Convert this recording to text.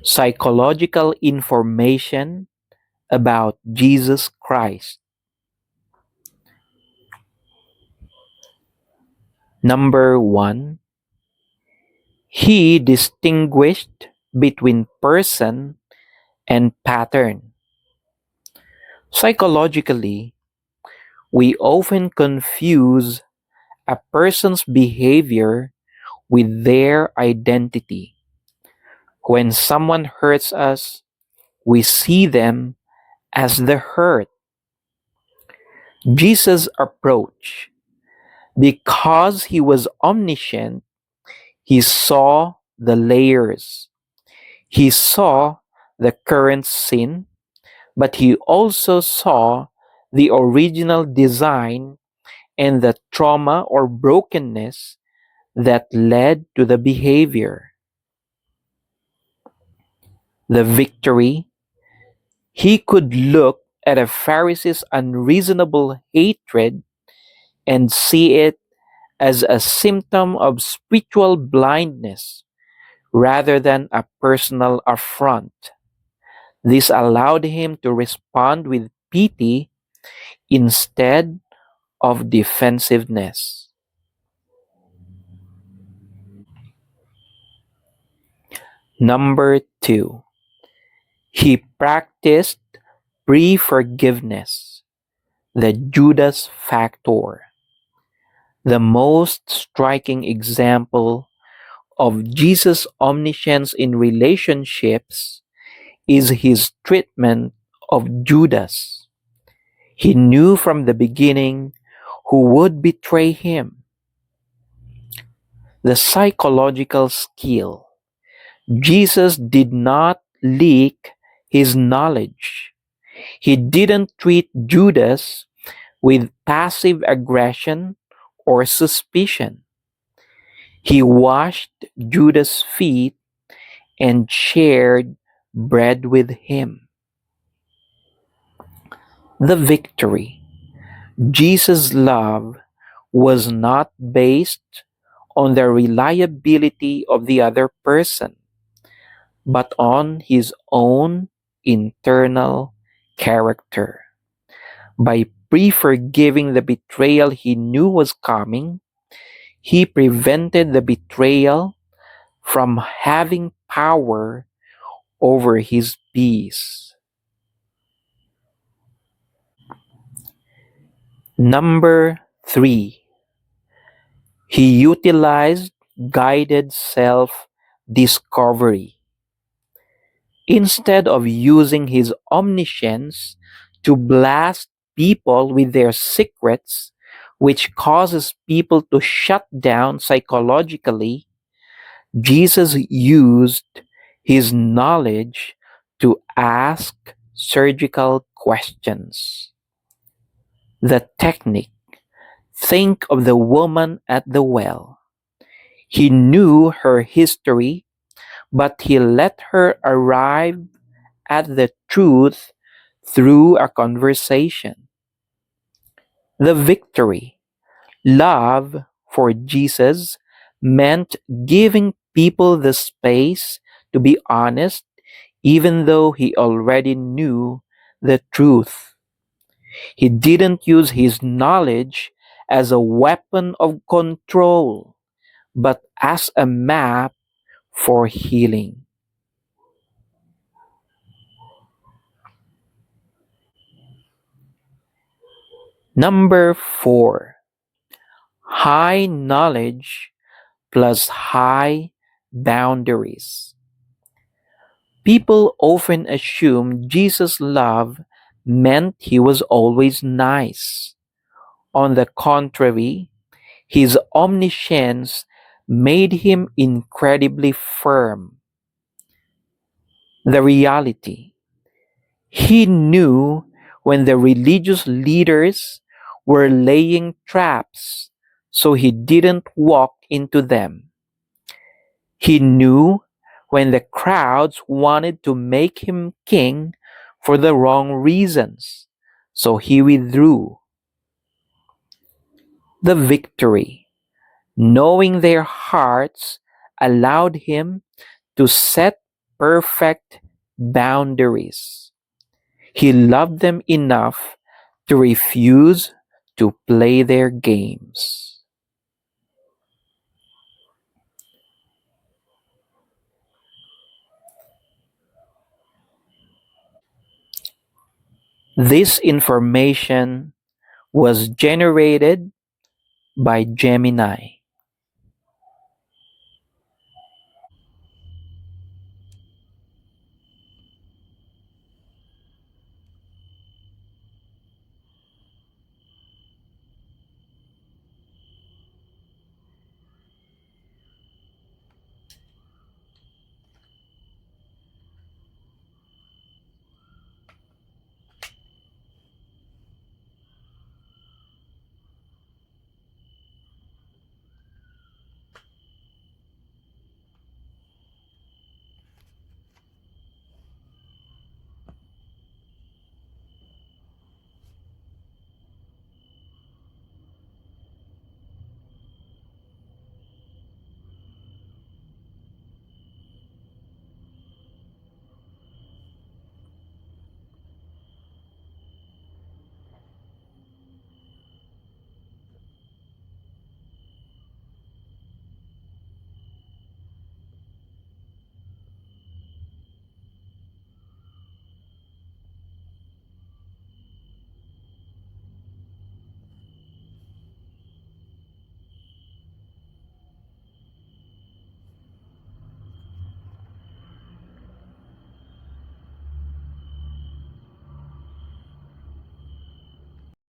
Psychological information about Jesus Christ. Number one, he distinguished between person and pattern. Psychologically, we often confuse a person's behavior with their identity. When someone hurts us, we see them as the hurt. Jesus' approach, because he was omniscient, he saw the layers. He saw the current sin, but he also saw the original design and the trauma or brokenness that led to the behavior. The victory, he could look at a Pharisee's unreasonable hatred and see it as a symptom of spiritual blindness rather than a personal affront. This allowed him to respond with pity instead of defensiveness. Number two, he practiced pre forgiveness, the Judas factor. The most striking example of Jesus' omniscience in relationships is his treatment of Judas. He knew from the beginning who would betray him. The psychological skill. Jesus did not leak his knowledge. He didn't treat Judas with passive aggression or suspicion. He washed Judas' feet and shared bread with him. The victory. Jesus' love was not based on the reliability of the other person, but on his own internal character. By pre-forgiving the betrayal he knew was coming, he prevented the betrayal from having power over his peace. Number three, he utilized guided self discovery. Instead of using his omniscience to blast people with their secrets, which causes people to shut down psychologically, Jesus used his knowledge to ask surgical questions. The technique. Think of the woman at the well. He knew her history, but he let her arrive at the truth through a conversation. The victory. Love for Jesus meant giving people the space to be honest, even though he already knew the truth. He didn't use his knowledge as a weapon of control, but as a map for healing. Number four, high knowledge plus high boundaries. People often assume Jesus' love meant he was always nice. On the contrary, his omniscience made him incredibly firm. The reality. He knew when the religious leaders were laying traps, so he didn't walk into them. He knew when the crowds wanted to make him king for the wrong reasons, so he withdrew. The victory, knowing their hearts, allowed him to set perfect boundaries. He loved them enough to refuse to play their games. This information was generated by Gemini.